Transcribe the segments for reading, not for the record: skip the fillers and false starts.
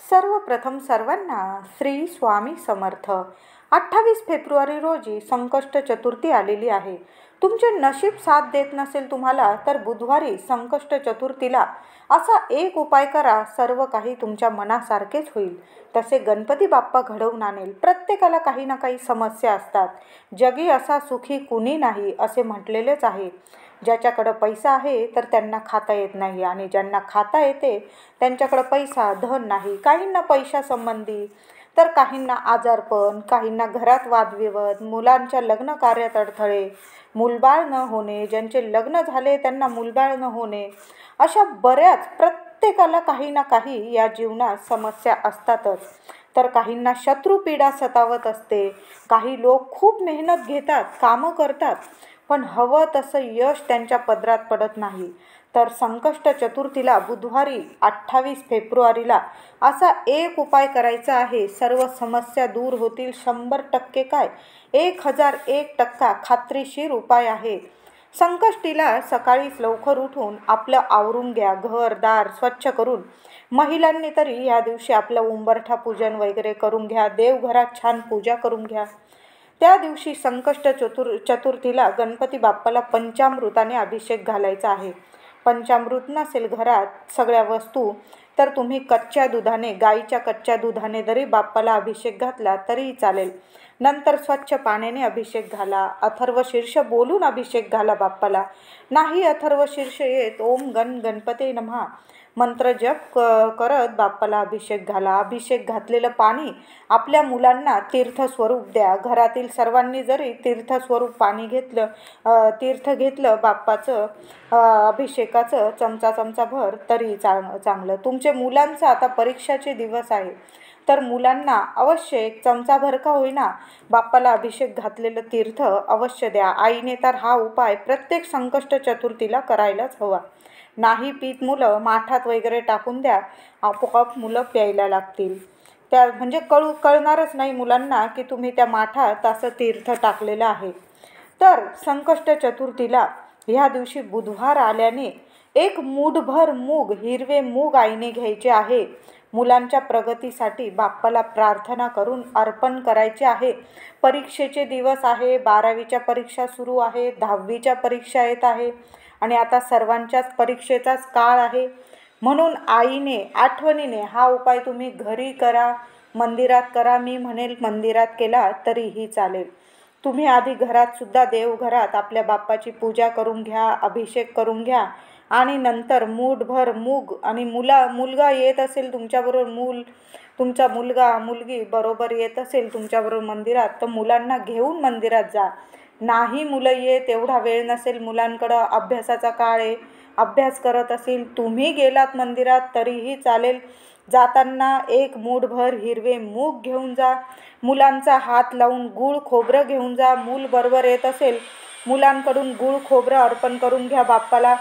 सर्वप्रथम सर्वांना श्री स्वामी समर्थ. 28 फेब्रुवारी रोजी संकष्ट चतुर्थी आलेली आहे. तुमचे नशीब साथ देत नसेल तुम्हाला तर बुधवारी संकष्ट चतुर्थीला असा एक उपाय करा, सर्व काही तुमच्या मनासारखेच होईल. तसे गणपती बाप्पा घडवून आणेल. प्रत्येकाला काही ना काही समस्या असतात. जगी असा सुखी कुणी नाही असे म्हटलेलेच आहे. ज्याच्याकडं पैसा आहे तर त्यांना खाता येत नाही, आणि ज्यांना खाता येते त्यांच्याकडं पैसा धन नाही. काहींना पैशासंबंधी तर काहींना आजारपण, काहींना घरात वादविवाद, मुलांच्या लग्न कार्यात अडथळे, मूलबाळ न होणे, ज्यांचे लग्न झाले त्यांना मूलबाळ न होणे, अशा बऱ्याच प्रत्येकाला काही ना काही या जीवनात समस्या असतातच. तर काहींना शत्रुपीडा सतावत असते. काही लोक खूप मेहनत घेतात, कामं करतात, पण हवं तसं यश त्यांच्या पदरात पडत नाही. तर संकष्ट चतुर्थीला बुधवारी 28 फेब्रुवारीला असा एक उपाय करायचा आहे. सर्व समस्या दूर होतील. 100% काय, 1001% खात्रीशीर उपाय आहे. संकष्टीला सकाळीच लवकर उठून आपलं आवरून घ्या. घरदार स्वच्छ करून महिलांनी तरी या दिवशी आपलं उंबरठा पूजन वगैरे करून घ्या. देवघरात छान पूजा करून घ्या. त्या दिवशी संकष्ट चतुर्थीला गणपती बाप्पाला पंचामृताने अभिषेक घालायचा आहे. पंचामृत नसेल घरात सगळ्या वस्तू तर तुम्ही कच्च्या दुधाने, गाईच्या कच्च्या दुधाने जरी बाप्पाला अभिषेक घातला तरीही चालेल. नंतर स्वच्छ पाण्याने अभिषेक घाला. अथर्व शीर्ष बोलून अभिषेक घाला बाप्पाला. नाही अथर्व शीर्ष येत, ओम गणपते नमः मंत्र जप करत बाप्पाला अभिषेक घाला. अभिषेक घातलेलं पाणी आपल्या मुलांना तीर्थस्वरूप द्या. घरातील सर्वांनी जरी तीर्थस्वरूप पाणी घेतलं, तीर्थ घेतलं बाप्पाचं अभिषेकाचं चमचा भर तरी चांगलं. तुमचे मुलांचं आता परीक्षाचे दिवस आहे तर मुलांना अवश्य एक चमचाभर का होईना बाप्पाला अभिषेक घातलेलं तीर्थ अवश्य द्या. आईने तर हा उपाय प्रत्येक संकष्ट चतुर्थीला करायलाच हवा. नाही पीत मुलं माठात वगैरे टाकून द्या, आपोआप मुलं प्यायला लागतील. त्या म्हणजे कळणारच नाही मुलांना की तुम्ही त्या माठात असं तीर्थ टाकलेलं आहे. तर संकष्ट चतुर्थीला ह्या दिवशी बुधवार आल्याने एक मूठभर मूग, हिरवे मूग आईने घ्यायचे आहे. मुलांच्या प्रगतीसाठी बाप्पाला प्रार्थना करून अर्पण करायचे आहे. परीक्षेचे दिवस आहे. 12वीच्या परीक्षा सुरू आहे, 10वीच्या परीक्षा येत आहे, आणि आता सर्वांच्याच परीक्षेचाच काळ आहे. म्हणून आईने आठवणीने हा उपाय तुम्ही घरी करा, मंदिरात करा. मी म्हणेल मंदिरात केला तरीही चालेल. तुम्ही आधी घरात सुद्धा देवघरात आपल्या बाप्पाची पूजा करून घ्या, अभिषेक करून घ्या, आणि नंतर मूठभर मूग आणि मुलगा येत असेल तुमच्याबरोबर, तुमचा मुलगी बरोबर येत असेल तुमच्याबरोबर मंदिरात तर मुलांना घेऊन मंदिरात जा. नाही मुलं येत, एवढा वेळ नसेल मुलांकडं, अभ्यासाचा काळ आहे, अभ्यास करत असेल, तुम्ही गेलात मंदिरात तरीही चालेल. जाताना एक मूठभर हिरवे मूग घेऊन जा. मुलांचा हात लावून गूळ खोबरं घेऊन जा. मूल बरोबर येत असेल मुलांकडून गूळ खोबरं अर्पण करून घ्या बाप्पाला.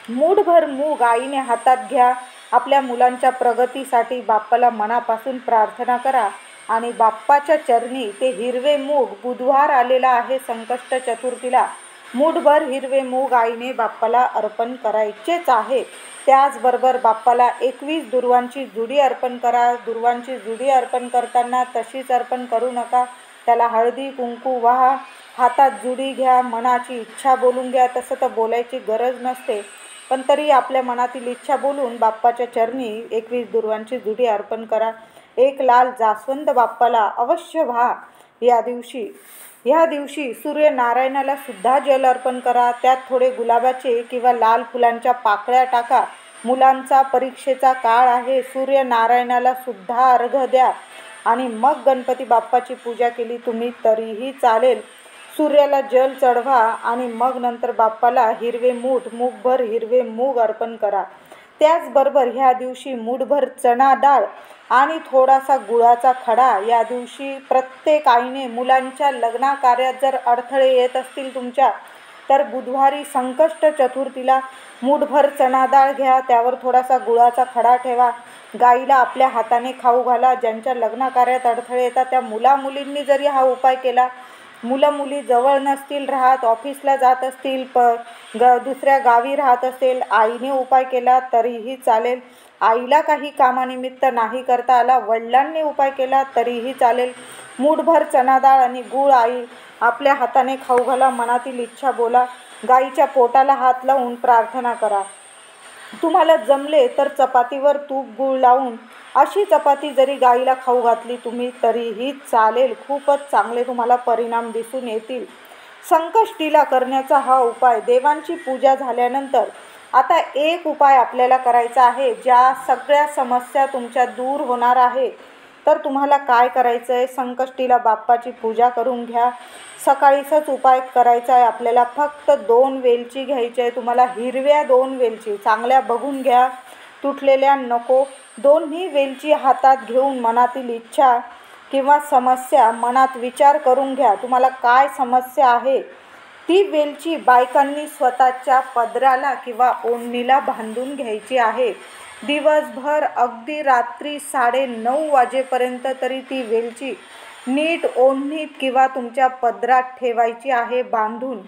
मूठभर मूग आईने हातात घ्या. आपल्या मुलांच्या प्रगतीसाठी बाप्पाला मनापासून प्रार्थना करा, आणि बाप्पाच्या चरणी ते हिरवे मूग, बुधवार आलेला आहे संकष्ट चतुर्थीला, मूठभर हिरवे मूग आईने बाप्पाला अर्पण करायचेच आहे. त्याचबरोबर बाप्पाला 21 दुर्वांची जुडी अर्पण करा. दुर्वांची जुडी अर्पण करताना तशीच अर्पण करू नका. त्याला हळदी कुंकू वाहा, हातात जुडी घ्या, मनाची इच्छा बोलून घ्या. तसं तर बोलायची गरज नसते, पण तरी आपल्या मनातील इच्छा बोलून बाप्पाच्या चरणी 21 दुर्वांची जुडी अर्पण करा. एक लाल जास्वंद बाप्पाला अवश्य व्हा. ह्या दिवशी सूर्यनारायणाला सुद्धा जल अर्पण करा. त्यात थोडे गुलाबाचे किंवा लाल फुलांच्या पाकळ्या टाका. मुलांचा परीक्षेचा काळ आहे. सूर्यनारायणाला सुद्धा अर्घ्य द्या, आणि मग गणपती बाप्पाची पूजा केली तुम्ही तरीही चालेल. सूर्याला जल चढवा आणि मग नंतर बाप्पाला मूठभर हिरवे मूग अर्पण करा. त्याचबरोबर ह्या दिवशी मूठभर चणा डाळ आणि थोडासा गुळाचा खडा. या दिवशी प्रत्येक आईने मुलांच्या लग्नाकार्यात जर अडथळे येत असतील तुमच्या तर बुधवारी संकष्ट चतुर्थीला मूठभर चणा डाळ घ्या, त्यावर थोडासा गुळाचा खडा ठेवा. गाईला आपल्या हाताने खाऊ घाला. ज्यांच्या लग्नाकार्यात अडथळे येतात त्या मुलींनी जरी हा उपाय केला, मुली जवळ नसतील राहत, ऑफिसला जात असतील, दुसऱ्या गावी राहत असेल, आईने उपाय केला तरीही चालेल. आईला काही कामानिमित्त नाही करता आला, वडिलांनी उपाय केला तरीही चालेल. मूठभर चणा डाळ आणि गूळ आई आपल्या हाताने खाऊ घाला. मनातील इच्छा बोला. गाईच्या पोटाला हात लावून प्रार्थना करा. तुम्हाला जमले तर चपातीवर तूप गूळ लावून अशी चपाती जरी गाईला खाऊ घातली तुम्ही तरीही चालेल. खूपच चांगले तुम्हाला परिणाम दिसून येतील. संकष्टीला करण्याचा हा उपाय. देवांची पूजा झाल्यानंतर आता एक उपाय आपल्याला करायचा आहे. ज्या सगळ्या समस्या तुमच्या दूर होणार आहे. तर तुम्हाला काय करायचं आहे, संकष्टीला बाप्पाची पूजा करून घ्या. सकाळीचाच उपाय करायचा आहे आपल्याला. फक्त 2 वेलची घ्यायची आहे तुम्हाला. हिरव्या 2 वेलची चांगल्या बघून घ्या, तुटलेल्या नको. दोन्ही वेलची हातात घेऊन मनातील इच्छा किंवा समस्या मनात विचार करून घ्या. तुम्हाला काय समस्या आहे ती वेलची बायकांनी स्वतःच्या पदराला किंवा ओढणीला बांधून घ्यायची आहे. दिवसभर अगदी रात्री 9:30 वाजेपर्यंत तरी ती वेलची नीट ओढणीत किंवा तुमच्या पदरात ठेवायची आहे बांधून.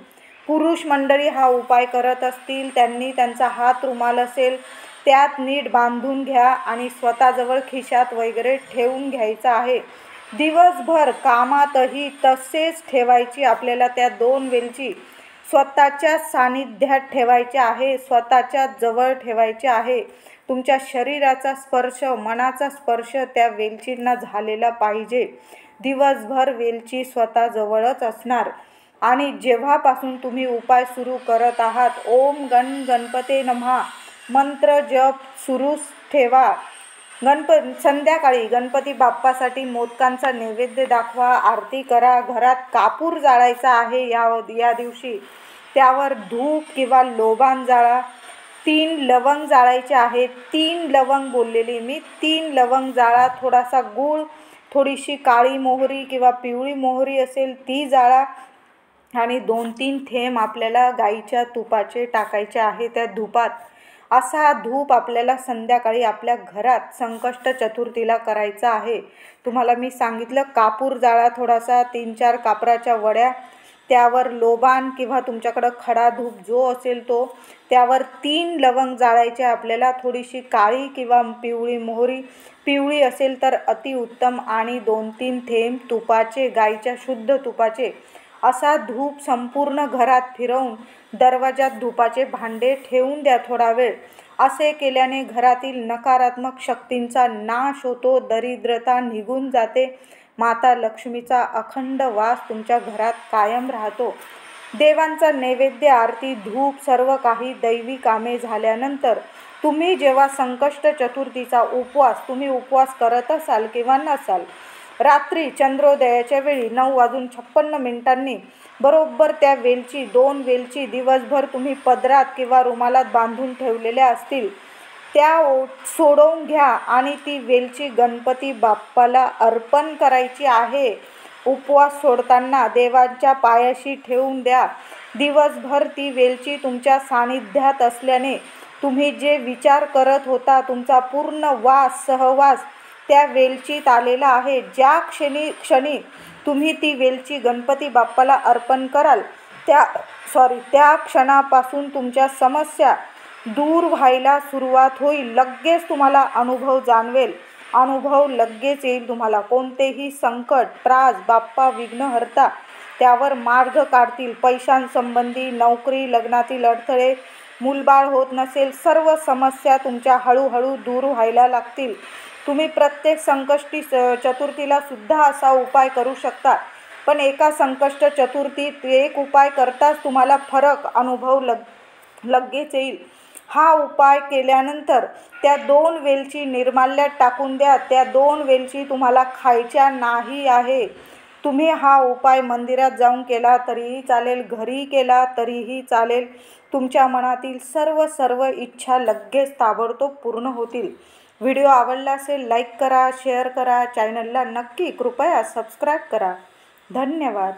पुरुष मंडळी हा उपाय करत असतील त्यांनी त्यांचा हात रुमाल असेल त्यात नीट बांधून घ्या आणि स्वतःजवळ खिशात वगैरे ठेवून घ्यायचा आहे. दिवसभर कामातही तसेच ठेवायची आपल्याला. त्या 2 वेलची स्वतःच्या सानिध्यात ठेवायच्या आहे, स्वतःच्या जवळ ठेवायच्या आहे. तुमच्या शरीराचा स्पर्श, मनाचा स्पर्श त्या वेलचींना झालेला पाहिजे. दिवसभर वेलची स्वतःजवळच असणार. आणि जेव्हापासून तुम्ही उपाय सुरू करत आहात, ओम गणपते नमः मंत्र जप सुरूच ठेवा. संध्याकाळी गणपती बाप्पासाठी मोदकांचा नैवेद्य दाखवा, आरती करा. घरात कापूर जाळायचा आहे या दिवशी. त्यावर धूप किंवा लोबान जाळा. 3 लवंग जाळायचे आहेत. 3 लवंग बोललेली मी. 3 लवंग जाळा. थोडासा गूळ, थोडीशी काळी मोहरी किंवा पिवळी मोहरी असेल ती जाळा आणि 2-3 थेंब आपल्याला गाईच्या तुपाचे टाकायचे आहे त्या धुपात. असा धूप आपल्याला संध्याकाळी आपल्या घरात संकष्ट चतुर्थीला करायचा आहे. तुम्हाला मी सांगितलं कापूर जाळा थोडासा, 3-4 कापराच्या वड्या, त्यावर लोबान किंवा तुमच्याकडं खडा धूप जो असेल तो, त्यावर 3 लवंग जाळायचे आपल्याला. थोडीशी काळी किंवा पिवळी मोहरी, पिवळी असेल तर अतिउत्तम, आणि 2-3 थेंब तुपाचे, गाईच्या शुद्ध तुपाचे. असा धूप संपूर्ण घरात फिरवून दरवाजात धुपाचे भांडे ठेवून द्या थोडा वेळ. असे केल्याने घरातील नकारात्मक शक्तींचा नाश होतो, दरिद्रता निघून जाते. माता लक्ष्मीचा अखंड वास तुमच्या घरात कायम राहतो. देवांचा नैवेद्य, आरती, धूप सर्व काही दैवी कामे झाल्यानंतर तुम्ही जेव्हा संकष्ट चतुर्थीचा तुम्ही उपवास करत असाल किंवा नसाल, रात्री चंद्रोदयाच्या वेळी 9:56 बरोबर त्या वेलची, 2 वेलची दिवसभर तुम्ही पदरात किंवा रुमालात बांधून ठेवलेल्या असतील त्या सोडवून घ्या आणि ती वेलची गणपती बाप्पाला अर्पण करायची आहे. उपवास सोडताना देवाच्या पायाशी ठेवून द्या. दिवसभर ती वेलची तुमच्या सानिध्यात असल्याने तुम्ही जे विचार करत होता तुमचा पूर्ण सहवास त्या वेलचीत आलेला आहे. ज्या क्षणी तुम्ही ती वेलची गणपती बाप्पाला अर्पण कराल त्या क्षणापासून तुमच्या समस्या दूर व्हायला सुरुवात होईल. लगेच तुम्हाला अनुभव जाणवेल, अनुभव लगेच येईल तुम्हाला. कोणतेही संकट, त्रास बाप्पा विघ्नहर्ता त्यावर मार्ग काढतील. पैशांसंबंधी, नोकरी, लग्नातील अडथळे, मूलबाळ होत नसेल, सर्व समस्या तुमच्या हळूहळू दूर व्हायला लागतील. तुम्ही प्रत्येक संकष्टी चतुर्थीला सुद्धा असा उपाय करू शकता. पण एका संकष्ट चतुर्थीत एक उपाय करताच तुम्हाला फरक अनुभव लगेच येईल. हा उपाय केल्यानंतर त्या 2 वेलची निर्माल्यात टाकून द्या. त्या 2 वेलची तुम्हाला खायच्या नाही आहे. तुम्ही हा उपाय मंदिरात जाऊन केला तरीही चालेल, घरी केला तरीही चालेल. तुमच्या मनातील सर्व इच्छा लगेच ताबडतोब पूर्ण होतील. व्हिडिओ आवडला असेल लाईक करा, शेअर करा. चॅनलला नक्की कृपया सबस्क्राईब करा. धन्यवाद.